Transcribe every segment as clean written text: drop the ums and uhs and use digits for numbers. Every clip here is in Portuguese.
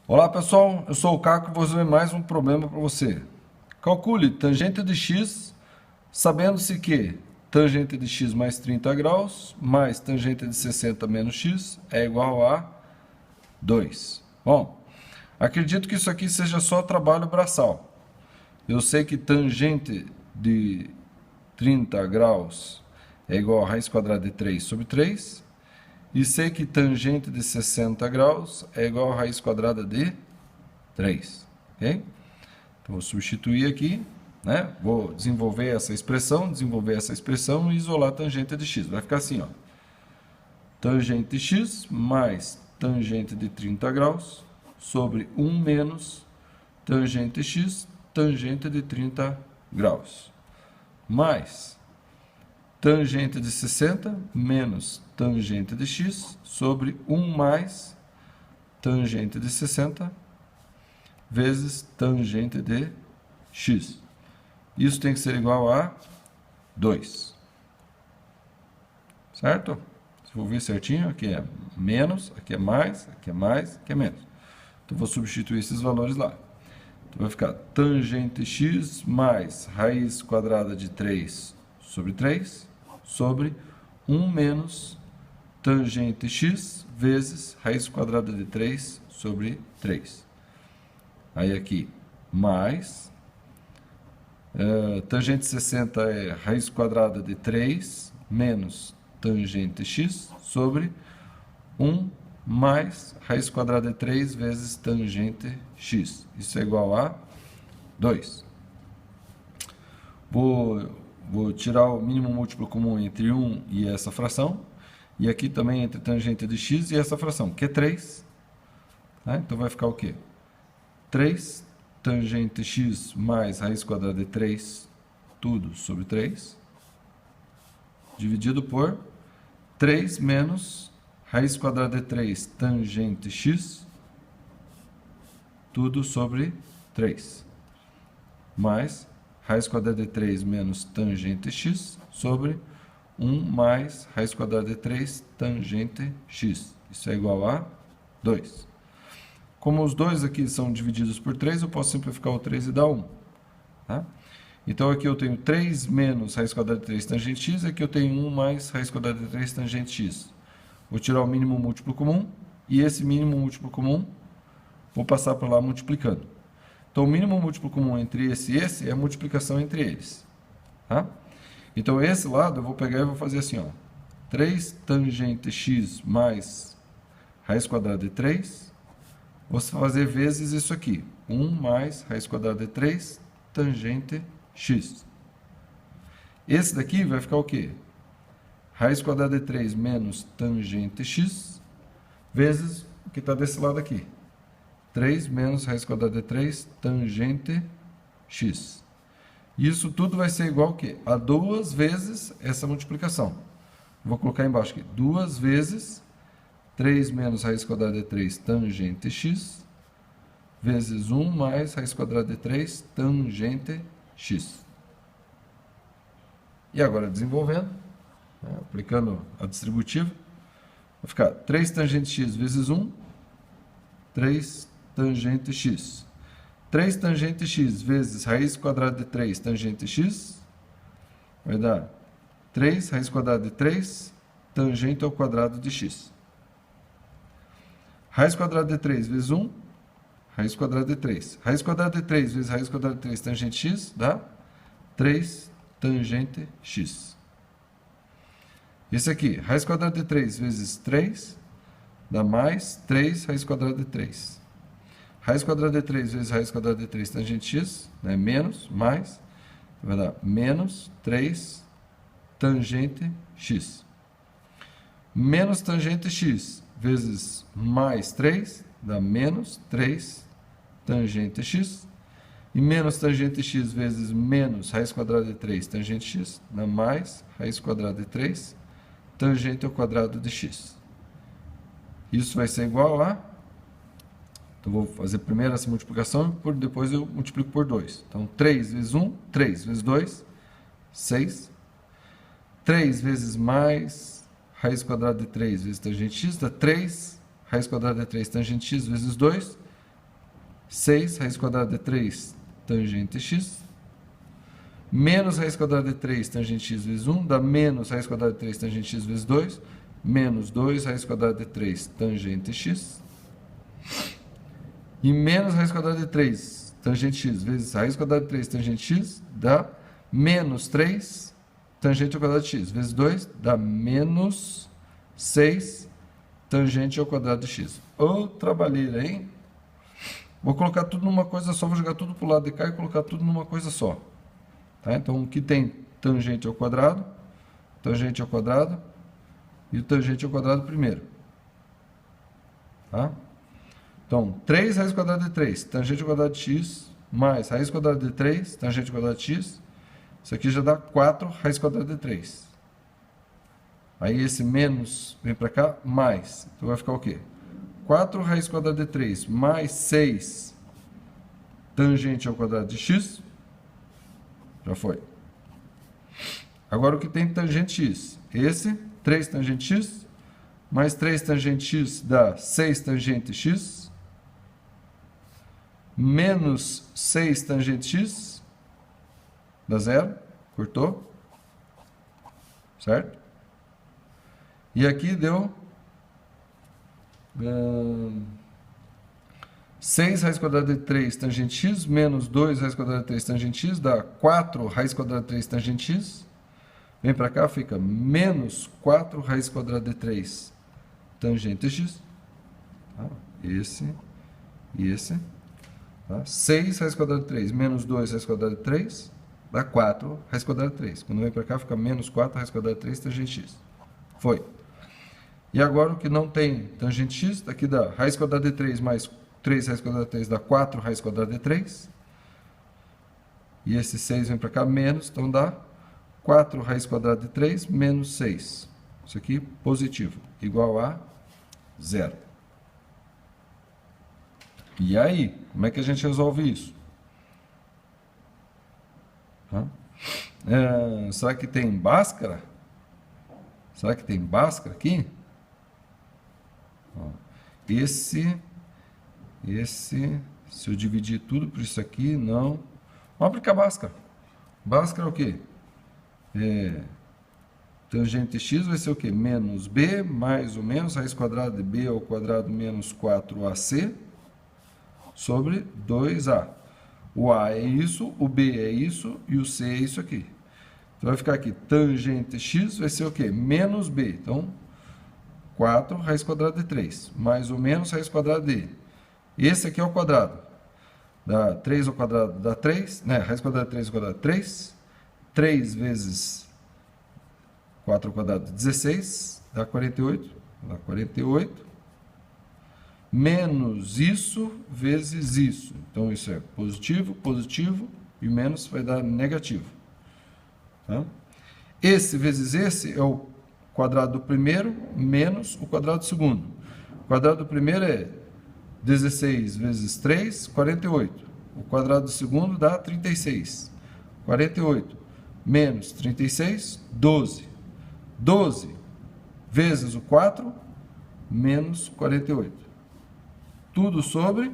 Olá pessoal, eu sou o Caco e vou resolver mais um problema para você. Calcule tangente de x, sabendo-se que tangente de x mais 30 graus mais tangente de 60 menos x é igual a 2. Bom, acredito que isso aqui seja só trabalho braçal. Eu sei que tangente de 30 graus é igual a raiz quadrada de 3 sobre 3. E sei que tangente de 60 graus é igual a raiz quadrada de 3. Ok? Então, vou substituir aqui, né? Vou desenvolver essa expressão e isolar a tangente de x. Vai ficar assim, ó. Tangente de x mais tangente de 30 graus sobre 1 menos tangente de x, tangente de 30 graus. Mais tangente de 60 menos tangente de x sobre 1 mais tangente de 60 vezes tangente de x. Isso tem que ser igual a 2. Certo? Se for ver certinho, aqui é menos, aqui é mais, aqui é mais, aqui é menos. Então, vou substituir esses valores lá. Então, vai ficar tangente x mais raiz quadrada de 3 sobre 3 sobre 1 menos tangente x vezes raiz quadrada de 3 sobre 3. Aí aqui, mais, tangente 60 é raiz quadrada de 3 menos tangente x sobre 1 mais raiz quadrada de 3 vezes tangente x. Isso é igual a 2. Vou tirar o mínimo múltiplo comum entre 1 e essa fração. E aqui também entre tangente de x e essa fração, que é 3. Tá? Então vai ficar o quê? 3 tangente x mais raiz quadrada de 3, tudo sobre 3, dividido por 3 menos raiz quadrada de 3 tangente x, tudo sobre 3, mais raiz quadrada de 3 menos tangente x sobre 1 mais raiz quadrada de 3 tangente x. Isso é igual a 2. Como os dois aqui são divididos por 3, eu posso simplificar o 3 e dar 1. Tá? Então aqui eu tenho 3 menos raiz quadrada de 3 tangente x, e aqui eu tenho 1 mais raiz quadrada de 3 tangente x. Vou tirar o mínimo múltiplo comum, e esse mínimo múltiplo comum vou passar por lá multiplicando. Então o mínimo múltiplo comum entre esse e esse é a multiplicação entre eles. Tá? Então esse lado eu vou pegar e vou fazer assim, ó. 3 tangente x mais raiz quadrada de 3, vou fazer vezes isso aqui. 1 mais raiz quadrada de 3 tangente x. Esse daqui vai ficar o quê? Raiz quadrada de 3 menos tangente x vezes o que está desse lado aqui. 3 menos raiz quadrada de 3 tangente x. Isso tudo vai ser igual ao quê? A 2 vezes essa multiplicação. Vou colocar embaixo aqui. 2 vezes 3 menos raiz quadrada de 3 tangente x vezes 1 mais raiz quadrada de 3 tangente x. E agora desenvolvendo, né, aplicando a distributiva, vai ficar 3 tangente x vezes 1, 3 tangente x. 3 tangente x vezes raiz quadrada de 3 tangente x vai dar 3 raiz quadrada de 3 tangente ao quadrado de x. Raiz quadrada de 3 vezes 1, raiz quadrada de 3. Raiz quadrada de 3 vezes raiz quadrada de 3 tangente x dá 3 tangente x. Esse aqui, raiz quadrada de 3 vezes 3 dá mais 3 raiz quadrada de 3. Raiz quadrada de 3 vezes raiz quadrada de 3 tangente x, né, menos, mais, vai dar menos 3 tangente x. Menos tangente x vezes mais 3 dá menos 3 tangente x. E menos tangente x vezes menos raiz quadrada de 3 tangente x dá mais raiz quadrada de 3 tangente ao quadrado de x. Isso vai ser igual a... Então, vou fazer primeiro essa multiplicação e depois eu multiplico por 2. Então, 3 vezes 1, 3 vezes 2, 6. 3 vezes mais raiz quadrada de 3 vezes tangente x dá 3 raiz quadrada de 3 tangente x vezes 2 6 raiz quadrada de 3 tangente x, menos raiz quadrada de 3 tangente x vezes 1, dá menos raiz quadrada de 3 tangente x vezes 2, menos 2 raiz quadrada de 3 tangente x, e menos raiz quadrada de 3 tangente x vezes raiz quadrada de 3 tangente x, dá menos 3 tangente ao quadrado de x, vezes 2, dá menos 6 tangente ao quadrado de x. Ô, trabalheira, hein? Vou colocar tudo numa coisa só, vou jogar tudo para o lado de cá e colocar tudo numa coisa só. Tá? Então, aqui tem tangente ao quadrado e o tangente ao quadrado primeiro. Tá? Então, 3 raiz quadrada de 3, tangente ao quadrado de x, mais raiz quadrada de 3, tangente ao quadrado de x. Isso aqui já dá 4 raiz quadrada de 3. Aí esse menos vem para cá, mais. Então vai ficar o quê? 4 raiz quadrada de 3 mais 6 tangente ao quadrado de x. Já foi. Agora o que tem tangente x? Esse, 3 tangente x, mais 3 tangente x dá 6 tangente x, menos 6 tangente x, dá 0, cortou, certo? E aqui deu 6 raiz quadrada de 3 tangente x, menos 2 raiz quadrada de 3 tangente x, dá 4 raiz quadrada de 3 tangente x. Vem para cá, fica menos 4 raiz quadrada de 3 tangente x. Tá? Esse e esse. Tá? 6 raiz quadrada de 3 menos 2 raiz quadrada de 3 dá 4 raiz quadrada de 3. Quando vem para cá, fica menos 4 raiz quadrada de 3 tangente x. Foi. E agora o que não tem tangente x, daqui dá raiz quadrada de 3 mais 3 raiz quadrada de 3 dá 4 raiz quadrada de 3. E esse 6 vem para cá, menos, então dá 4 raiz quadrada de 3 menos 6. Isso aqui positivo, igual a 0. E aí, como é que a gente resolve isso? Será que tem Bhaskara? Será que tem Bhaskara aqui? Esse, se eu dividir tudo por isso aqui, não. Vamos aplicar Bhaskara. Bhaskara é o quê? Tangente x vai ser o quê? Menos b mais ou menos raiz quadrada de b ao quadrado menos 4ac sobre 2a. O a é isso, o b é isso e o c é isso aqui. Então vai ficar aqui, tangente x vai ser o quê? Menos b. Então, 4 raiz quadrada de 3, mais ou menos raiz quadrada de. Esse aqui é o quadrado. Dá 3 ao quadrado dá 3, né? Raiz quadrada de 3 ao quadrado 3. 3 vezes 4 ao quadrado 16, dá 48. Dá 48. Menos isso vezes isso. Então, isso é positivo, positivo, e menos vai dar negativo. Tá? Esse vezes esse é o quadrado do primeiro menos o quadrado do segundo. O quadrado do primeiro é 16 vezes 3, 48. O quadrado do segundo dá 36. 48 menos 36, 12. 12 vezes o 4, menos 48. Tudo sobre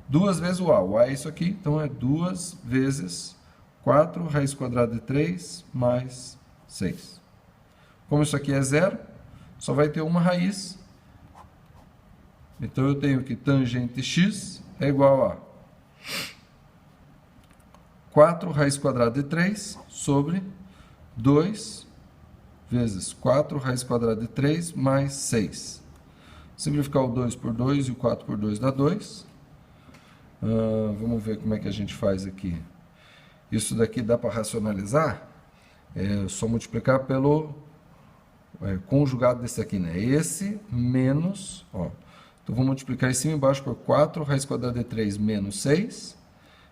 2 vezes o a. O a é isso aqui, então é 2 vezes 4 raiz quadrada de 3 mais 6. Como isso aqui é zero, só vai ter uma raiz. Então eu tenho que tangente x é igual a 4 raiz quadrada de 3 sobre 2 vezes 4 raiz quadrada de 3 mais 6. Simplificar o 2 por 2 e o 4 por 2 dá 2. Vamos ver como é que a gente faz aqui. Isso daqui dá para racionalizar? É só multiplicar pelo conjugado desse aqui, né? Esse menos, ó. Então, vou multiplicar em cima e embaixo por 4 raiz quadrada de 3 menos 6.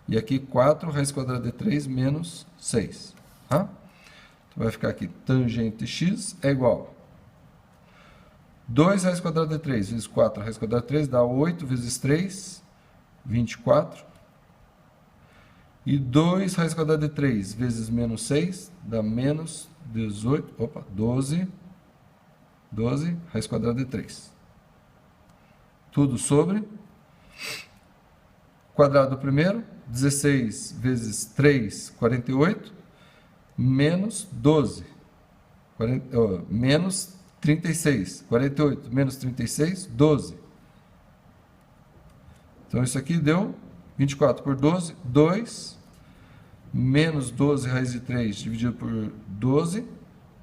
E aqui 4 raiz quadrada de 3 menos 6. Tá? Então, vai ficar aqui tangente x é igual a 2 raiz quadrada de 3 vezes 4 raiz quadrada de 3 dá 8 vezes 3, 24. E 2 raiz quadrada de 3 vezes menos 6 dá menos 18, 12 raiz quadrada de 3. Tudo sobre quadrado do primeiro, 16 vezes 3, 48, menos 12, menos 36, 48, menos 36, 12. Então, isso aqui deu 24 por 12, 2, menos 12 raiz de 3 dividido por 12,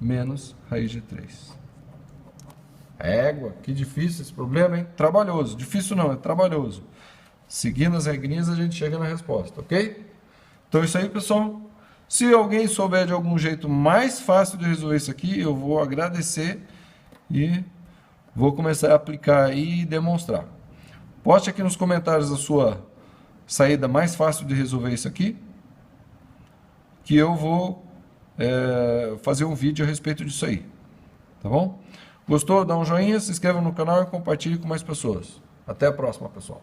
menos raiz de 3. Égua, que difícil esse problema, hein? Trabalhoso. Difícil não, é trabalhoso. Seguindo as regrinhas, a gente chega na resposta, ok? Então, é isso aí, pessoal. Se alguém souber de algum jeito mais fácil de resolver isso aqui, eu vou agradecer e vou começar a aplicar aí e demonstrar. Poste aqui nos comentários a sua saída mais fácil de resolver isso aqui, que eu vou fazer um vídeo a respeito disso aí. Tá bom? Gostou? Dá um joinha, se inscreva no canal e compartilhe com mais pessoas. Até a próxima, pessoal.